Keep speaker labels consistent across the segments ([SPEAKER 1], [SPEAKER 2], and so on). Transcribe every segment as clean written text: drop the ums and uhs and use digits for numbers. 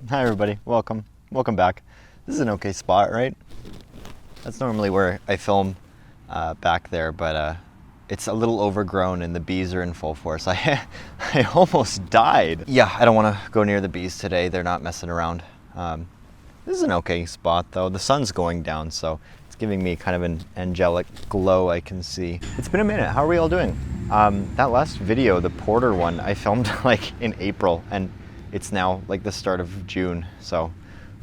[SPEAKER 1] Hi everybody, welcome back. This is an okay spot, right? That's normally where I film back there, but it's a little overgrown and the bees are in full force. I almost died. Yeah, I don't want to go near the bees today. They're not messing around. This is an okay spot though. The sun's going down, so it's giving me kind of an angelic glow I can see. It's been a minute. How are we all doing? That last video, the porter one, I filmed like in April, and it's now like the start of June, so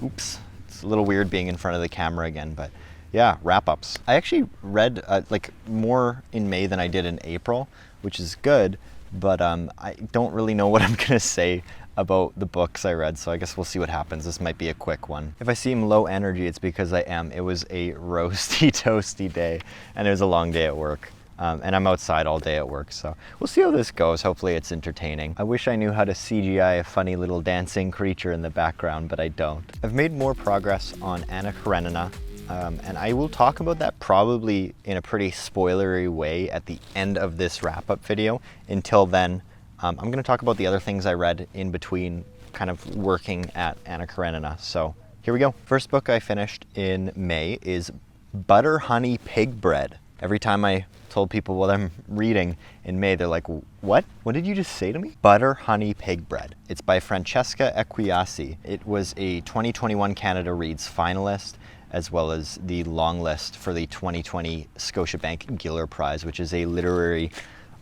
[SPEAKER 1] oops. It's a little weird being in front of the camera again, but yeah, wrap-ups. I actually read like more in May than I did in April, which is good, but I don't really know what I'm gonna say about the books I read, so I guess we'll see what happens. This might be a quick one. If I seem low energy, it's because I am. It was a roasty, toasty day, and it was a long day at work. And I'm outside all day at work, so we'll see how this goes. Hopefully it's entertaining. I wish I knew how to CGI a funny little dancing creature in the background, but I don't. I've made more progress on Anna Karenina, and I will talk about that probably in a pretty spoilery way at the end of this wrap-up video. Until then, I'm going to talk about the other things I read in between kind of working at Anna Karenina. So here we go. First book I finished in May is Butter Honey Pig Bread. Every time I told people what I'm reading in May, they're like, what? What did you just say to me? Butter Honey Pig Bread. It's by Francesca Ekwuyasi. It was a 2021 Canada Reads finalist, as well as the long list for the 2020 Scotiabank Giller Prize, which is a literary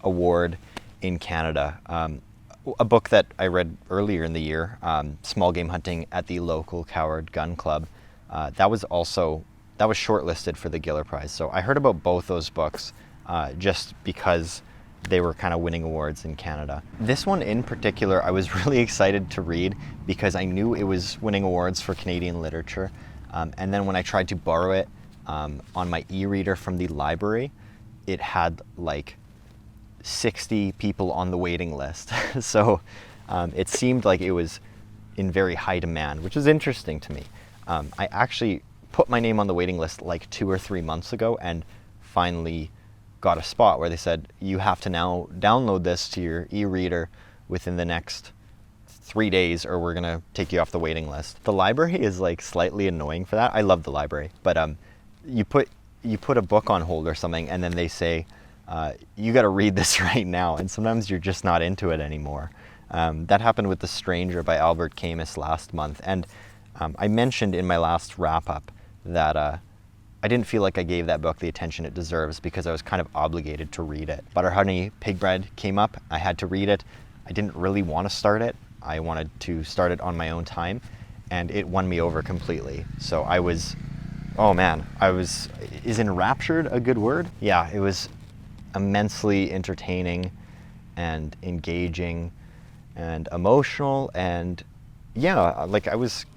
[SPEAKER 1] award in Canada. A book that I read earlier in the year, Small Game Hunting at the Local Coward Gun Club, that was shortlisted for the Giller Prize. So I heard about both those books just because they were kind of winning awards in Canada. This one in particular, I was really excited to read because I knew it was winning awards for Canadian literature. And then when I tried to borrow it on my e-reader from the library, it had like 60 people on the waiting list. So it seemed like it was in very high demand, which is interesting to me. I actually put my name on the waiting list like 2 or 3 months ago and finally got a spot where they said, you have to now download this to your e-reader within the next 3 days or we're gonna take you off the waiting list. The library is like slightly annoying for that. I love the library, but you put a book on hold or something and then they say, you gotta read this right now, and sometimes you're just not into it anymore. That happened with The Stranger by Albert Camus last month, and I mentioned in my last wrap-up that I didn't feel like I gave that book the attention it deserves because I was kind of obligated to read it. Butter Honey Pig Bread came up, I had to read it. I didn't really want to start it. I wanted to start it on my own time, and it won me over completely. So I was, is enraptured a good word? Yeah, it was immensely entertaining and engaging and emotional, and yeah, like I was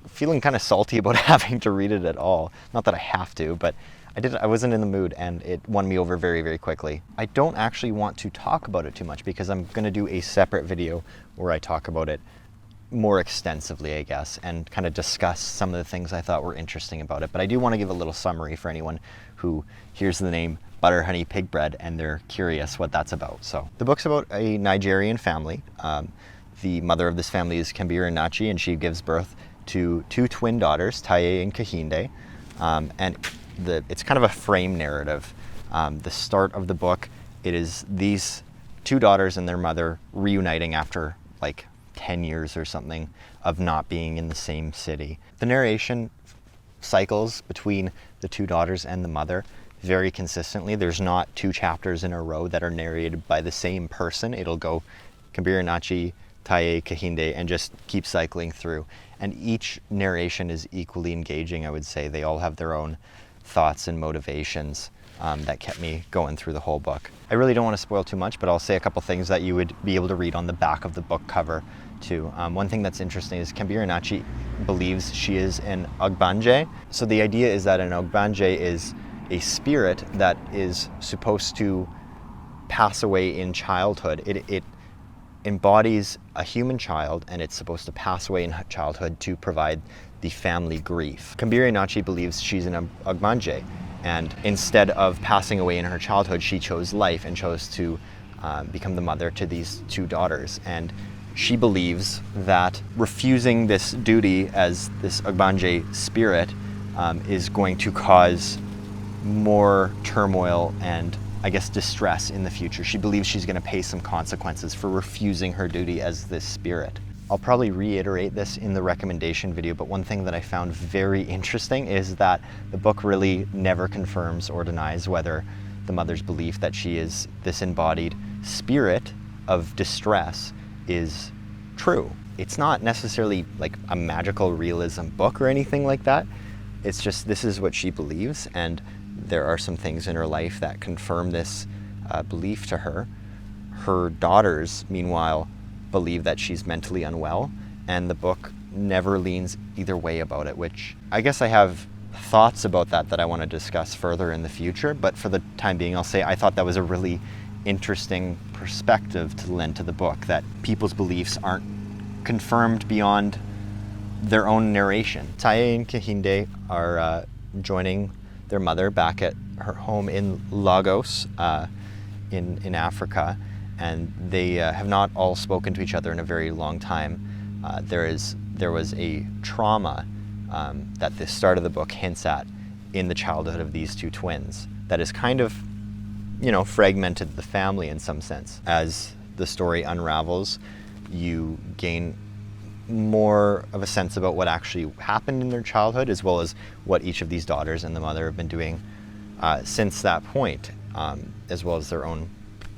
[SPEAKER 1] feeling kind of salty about having to read it at all. Not that I have to, but I wasn't in the mood, and it won me over very, very quickly. I don't actually want to talk about it too much because I'm going to do a separate video where I talk about it more extensively, I guess, and kind of discuss some of the things I thought were interesting about it. But I do want to give a little summary for anyone who hears the name Butter Honey Pig Bread and they're curious what that's about. So the book's about a Nigerian family. The mother of this family is Kambira Nachi, and she gives birth to 2 twin daughters, Taye and Kahinde, and it's kind of a frame narrative. The start of the book, it is these 2 daughters and their mother reuniting after like 10 years or something of not being in the same city. The narration cycles between the 2 daughters and the mother very consistently. There's not 2 chapters in a row that are narrated by the same person. It'll go Kambira Nachi, Taye, Kahinde, and just keep cycling through. And each narration is equally engaging, I would say. They all have their own thoughts and motivations that kept me going through the whole book. I really don't want to spoil too much, but I'll say a couple things that you would be able to read on the back of the book cover too. One thing that's interesting is Kambira Nachi believes she is an Ogbanje. So the idea is that an Ogbanje is a spirit that is supposed to pass away in childhood. It embodies a human child, and it's supposed to pass away in childhood to provide the family grief. Kambira Nachi believes she's an Ogbanje, and instead of passing away in her childhood, she chose life and chose to become the mother to these 2 daughters. And she believes that refusing this duty as this Ogbanje spirit is going to cause more turmoil and, I guess, distress in the future. She believes she's going to pay some consequences for refusing her duty as this spirit. I'll probably reiterate this in the recommendation video, but one thing that I found very interesting is that the book really never confirms or denies whether the mother's belief that she is this embodied spirit of distress is true. It's not necessarily like a magical realism book or anything like that. It's just, this is what she believes, and there are some things in her life that confirm this belief to her. Her daughters, meanwhile, believe that she's mentally unwell, and the book never leans either way about it, which I guess I have thoughts about that I want to discuss further in the future, but for the time being I'll say I thought that was a really interesting perspective to lend to the book, that people's beliefs aren't confirmed beyond their own narration. Taye and Kehinde are joining their mother back at her home in Lagos in Africa, and they have not all spoken to each other in a very long time. There was a trauma that the start of the book hints at in the childhood of these two twins that is kind of, fragmented the family in some sense. As the story unravels, you gain more of a sense about what actually happened in their childhood, as well as what each of these daughters and the mother have been doing since that point, as well as their own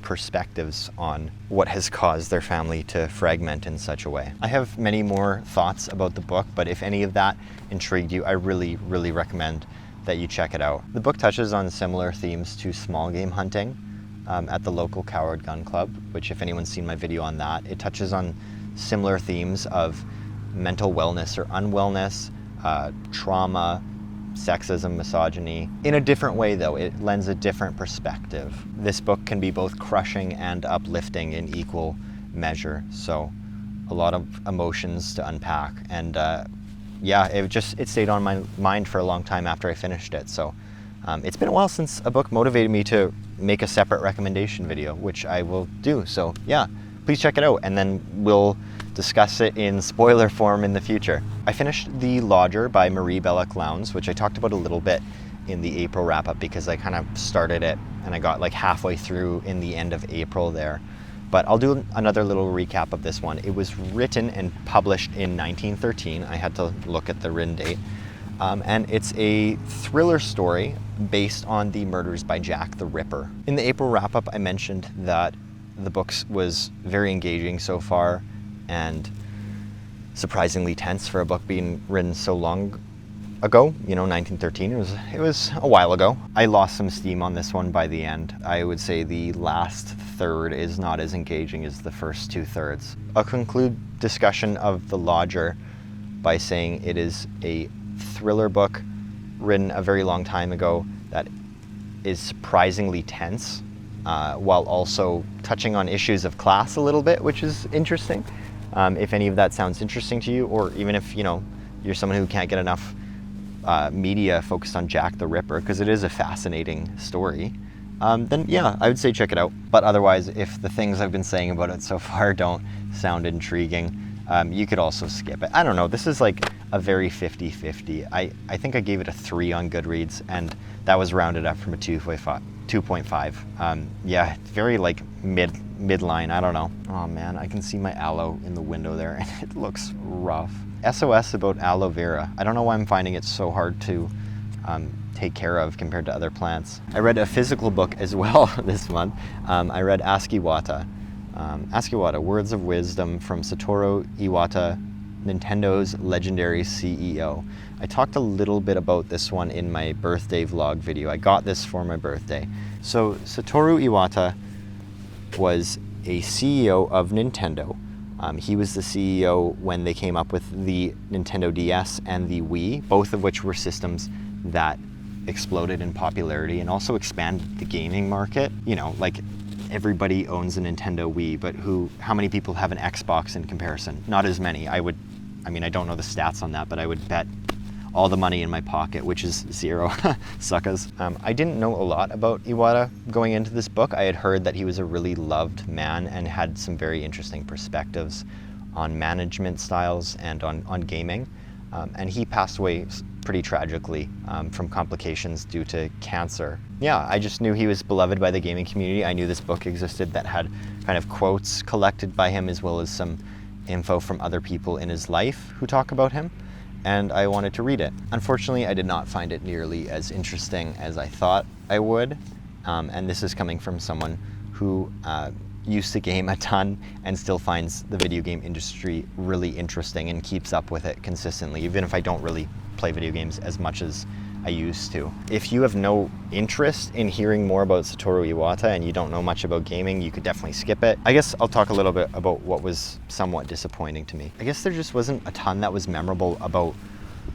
[SPEAKER 1] perspectives on what has caused their family to fragment in such a way. I have many more thoughts about the book, but if any of that intrigued you, I really, really recommend that you check it out. The book touches on similar themes to small game hunting at the local Coward Gun Club, which, if anyone's seen my video on that, it touches on similar themes of mental wellness or unwellness, trauma, sexism, misogyny. In a different way though, it lends a different perspective. This book can be both crushing and uplifting in equal measure, so a lot of emotions to unpack, and yeah, it stayed on my mind for a long time after I finished it. So it's been a while since a book motivated me to make a separate recommendation video, which I will do. So yeah, please check it out, and then we'll discuss it in spoiler form in the future. I finished The Lodger by Marie Belloc Lowndes, which I talked about a little bit in the April wrap-up because I kind of started it and I got like halfway through in the end of April there. But I'll do another little recap of this one. It was written and published in 1913. I had to look at the written date. And it's a thriller story based on the murders by Jack the Ripper. In the April wrap-up, I mentioned that the book was very engaging so far and surprisingly tense for a book being written so long ago, 1913. It was a while ago. I lost some steam on this one by the end. I would say the last third is not as engaging as the first 2/3. I'll conclude discussion of The Lodger by saying it is a thriller book written a very long time ago that is surprisingly tense, while also touching on issues of class a little bit, which is interesting. If any of that sounds interesting to you, or even if you're someone who can't get enough media focused on Jack the Ripper, because it is a fascinating story, then yeah, I would say check it out. But otherwise, if the things I've been saying about it so far don't sound intriguing, you could also skip it. I don't know, this is like a very 50-50. I think I gave it a 3 on Goodreads, and that was rounded up from a 2.5. Yeah, very like midline, I don't know. Oh man, I can see my aloe in the window there and it looks rough. SOS about aloe vera. I don't know why I'm finding it so hard to take care of compared to other plants. I read a physical book as well this month. I read Iwata. Iwata, Words of Wisdom from Satoru Iwata, Nintendo's legendary CEO. I talked a little bit about this one in my birthday vlog video. I got this for my birthday. So Satoru Iwata was a CEO of Nintendo. He was the CEO when they came up with the Nintendo DS and the Wii, both of which were systems that exploded in popularity and also expanded the gaming market. Like everybody owns a Nintendo Wii, but how many people have an Xbox in comparison? Not as many. I don't know the stats on that, but I would bet all the money in my pocket, which is 0, suckers. I didn't know a lot about Iwata going into this book. I had heard that he was a really loved man and had some very interesting perspectives on management styles and on gaming. And he passed away pretty tragically from complications due to cancer. Yeah, I just knew he was beloved by the gaming community. I knew this book existed that had kind of quotes collected by him, as well as some info from other people in his life who talk about him, and I wanted to read it. Unfortunately, I did not find it nearly as interesting as I thought I would, and this is coming from someone who used to game a ton and still finds the video game industry really interesting and keeps up with it consistently, even if I don't really play video games as much as I used to. If you have no interest in hearing more about Satoru Iwata and you don't know much about gaming, you could definitely skip it. I guess I'll talk a little bit about what was somewhat disappointing to me. I guess there just wasn't a ton that was memorable about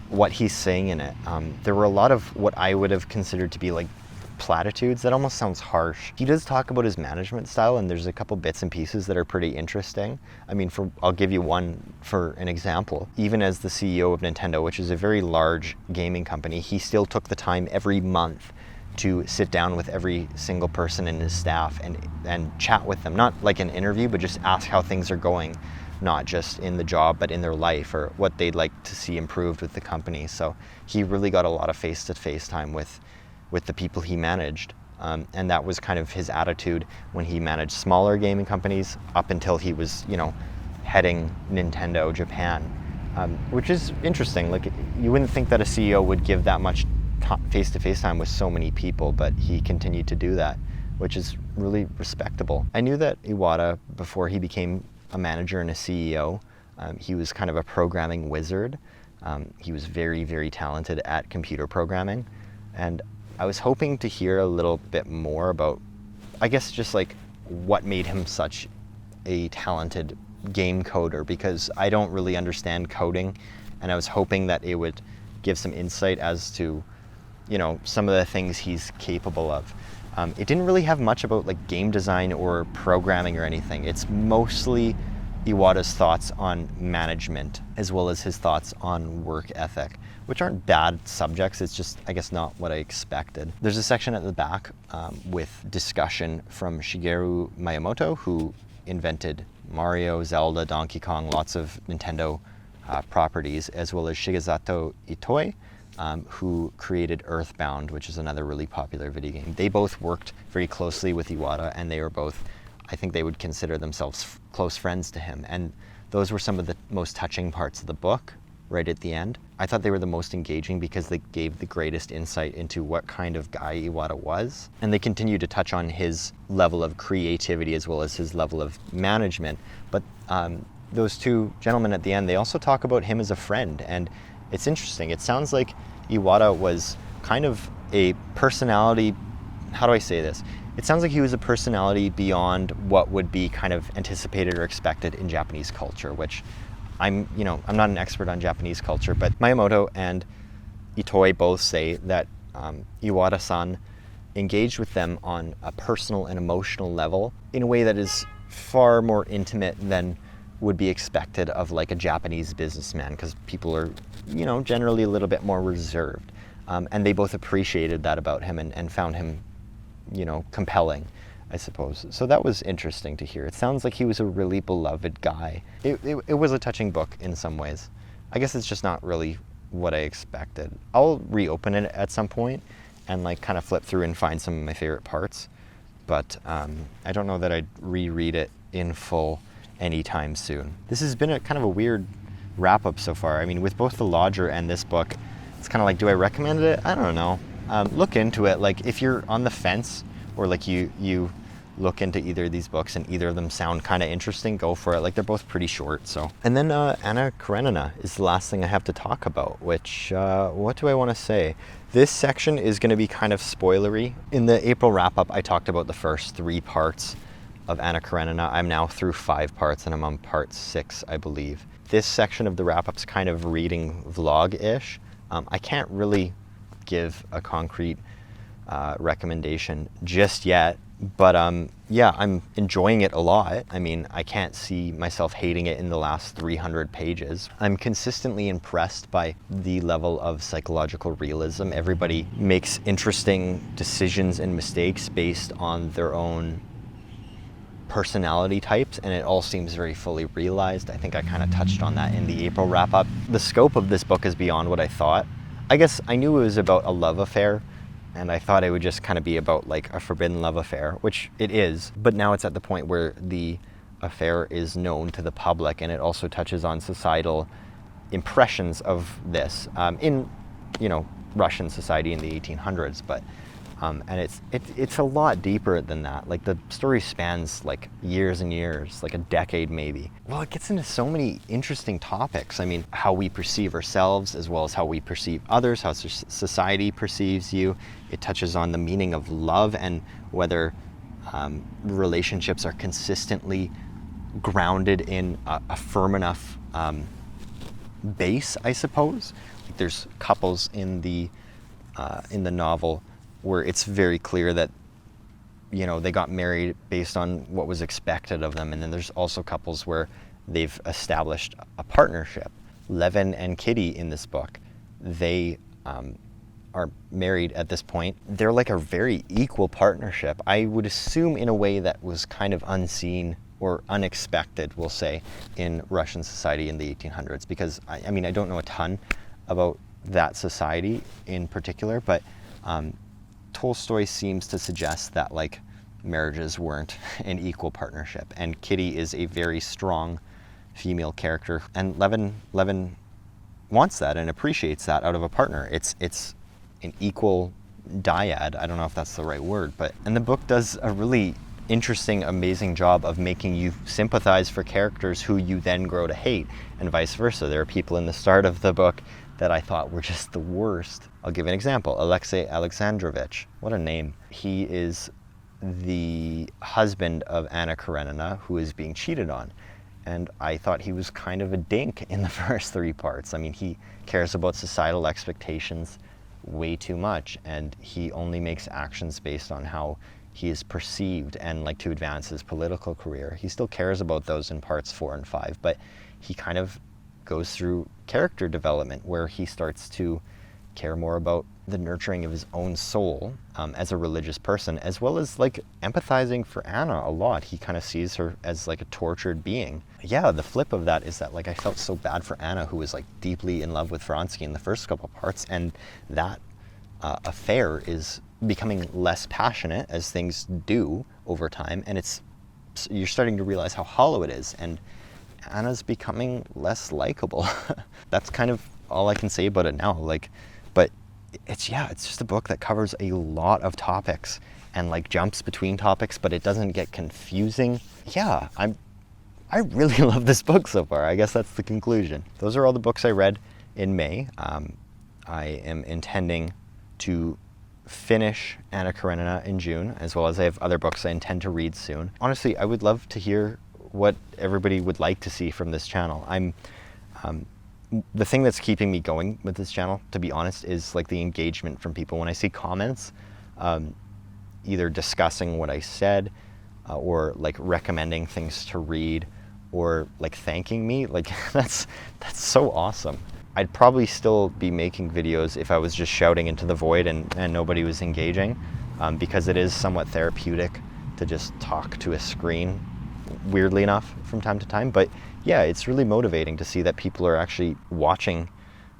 [SPEAKER 1] what he's saying in it. There were a lot of what I would have considered to be like platitudes. That almost sounds harsh. He does talk about his management style, and there's a couple bits and pieces that are pretty interesting. I mean, I'll give you one for an example. Even as the CEO of Nintendo, which is a very large gaming company, he still took the time every month to sit down with every single person in his staff and chat with them. Not like an interview, but just ask how things are going, not just in the job, but in their life, or what they'd like to see improved with the company. So he really got a lot of face-to-face time with the people he managed. And that was kind of his attitude when he managed smaller gaming companies up until he was, heading Nintendo Japan, which is interesting. Like, you wouldn't think that a CEO would give that much face-to-face time with so many people, but he continued to do that, which is really respectable. I knew that Iwata, before he became a manager and a CEO, he was kind of a programming wizard. He was very, very talented at computer programming, and I was hoping to hear a little bit more about, I guess, just like what made him such a talented game coder, because I don't really understand coding, and I was hoping that it would give some insight as to, some of the things he's capable of. It didn't really have much about like game design or programming or anything. It's mostly Iwata's thoughts on management, as well as his thoughts on work ethic, which aren't bad subjects. It's just, I guess, not what I expected. There's a section at the back with discussion from Shigeru Miyamoto, who invented Mario, Zelda, Donkey Kong, lots of Nintendo properties, as well as Shigesato Itoi, who created Earthbound, which is another really popular video game. They both worked very closely with Iwata, and they were both, I think they would consider themselves close friends to him. And those were some of the most touching parts of the book, right at the end. I thought they were the most engaging because they gave the greatest insight into what kind of guy Iwata was. And they continue to touch on his level of creativity as well as his level of management. But those two gentlemen at the end, they also talk about him as a friend. And it's interesting. It sounds like Iwata was kind of a personality, how do I say this? It sounds like he was a personality beyond what would be kind of anticipated or expected in Japanese culture, which I'm not an expert on Japanese culture, but Miyamoto and Itoi both say that Iwata-san engaged with them on a personal and emotional level in a way that is far more intimate than would be expected of like a Japanese businessman, because people are, generally a little bit more reserved. And they both appreciated that about him and found him, compelling, I suppose. So that was interesting to hear. It sounds like he was a really beloved guy. It was a touching book in some ways. I guess it's just not really what I expected. I'll reopen it at some point and like kind of flip through and find some of my favorite parts. But I don't know that I'd reread it in full anytime soon. This has been a kind of a weird wrap up so far. I mean, with both The Lodger and this book, it's kind of like, do I recommend it? I don't know. Look into it. Like, if you're on the fence, or like you look into either of these books and either of them sound kind of interesting, go for it. Like, they're both pretty short. So, and then Anna Karenina is the last thing I have to talk about, which what do I want to say? This section is going to be kind of spoilery. In the April wrap up, I talked about the first 3 parts of Anna Karenina. I'm now through 5 parts and I'm on part 6, I believe. This section of the wrap up's kind of reading vlog-ish. I can't really give a concrete recommendation just yet, but yeah, I'm enjoying it a lot. I mean, I can't see myself hating it in the last 300 pages. I'm consistently impressed by the level of psychological realism. Everybody makes interesting decisions and mistakes based on their own personality types, and it all seems very fully realized. I think I kind of touched on that in the April wrap-up. The scope of this book is beyond what I thought. I guess I knew it was about a love affair, and I thought it would just kind of be about like a forbidden love affair, which it is, but now it's at the point where the affair is known to the public, and it also touches on societal impressions of this in, you know, Russian society in the 1800s, but and it's a lot deeper than that. Like, the story spans like years and years, like a decade maybe. Well, it gets into so many interesting topics. I mean, how we perceive ourselves as well as how we perceive others, how society perceives you. It touches on the meaning of love and whether relationships are consistently grounded in a firm enough base, I suppose. Like, there's couples in the novel where it's very clear that, you know, they got married based on what was expected of them, and then there's also couples where they've established a partnership. Levin and Kitty in this book, they are married at this point. They're like a very equal partnership. I would assume in a way that was kind of unseen or unexpected, we'll say, in Russian society in the 1800s, because I mean, I don't know a ton about that society in particular, but Tolstoy seems to suggest that like marriages weren't an equal partnership, and Kitty is a very strong female character, and Levin wants that and appreciates that out of a partner. It's an equal dyad. I don't know if that's the right word, and the book does a really interesting, amazing job of making you sympathize for characters who you then grow to hate, and vice versa. There are people in the start of the book that I thought were just the worst. I'll give an example. Alexei Alexandrovich, what a name. He is the husband of Anna Karenina, who is being cheated on. And I thought he was kind of a dink in the first 3 parts. I mean, he cares about societal expectations way too much, and he only makes actions based on how he is perceived and like to advance his political career. He still cares about those in parts 4 and 5, but he kind of goes through character development where he starts to care more about the nurturing of his own soul as a religious person, as well as like empathizing for Anna a lot. He kind of sees her as like a tortured being. Yeah, the flip of that is that like I felt so bad for Anna, who was like deeply in love with Vronsky in the first couple parts, and that affair is becoming less passionate as things do over time, and you're starting to realize how hollow it is, and Anna's becoming less likable. That's kind of all I can say about it now. Like, but it's just a book that covers a lot of topics and like jumps between topics, but it doesn't get confusing. Yeah, I really love this book so far. I guess that's the conclusion. Those are all the books I read in May. I am intending to finish Anna Karenina in June, as well as I have other books I intend to read soon. Honestly, I would love to hear what everybody would like to see from this channel. The thing that's keeping me going with this channel, to be honest, is like the engagement from people. When I see comments, either discussing what I said, or like recommending things to read, or like thanking me, like that's so awesome. I'd probably still be making videos if I was just shouting into the void and nobody was engaging, because it is somewhat therapeutic to just talk to a screen, weirdly enough, from time to time. But yeah, it's really motivating to see that people are actually watching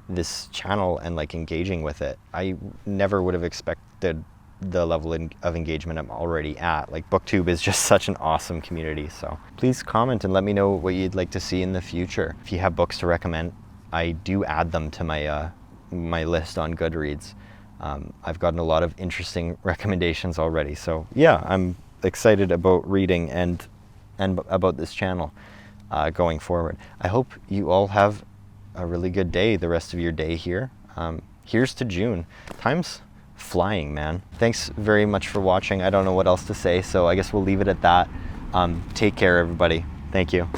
[SPEAKER 1] this channel and like engaging with it. I never would have expected the level of engagement I'm already at. Like, BookTube is just such an awesome community. So please comment and let me know what you'd like to see in the future. If you have books to recommend, I do add them to my my list on Goodreads. I've gotten a lot of interesting recommendations already. So yeah, I'm excited about reading and about this channel going forward. I hope you all have a really good day, the rest of your day here. Here's to June. Time's flying, man. Thanks very much for watching. I don't know what else to say, so I guess we'll leave it at that. Take care, everybody. Thank you.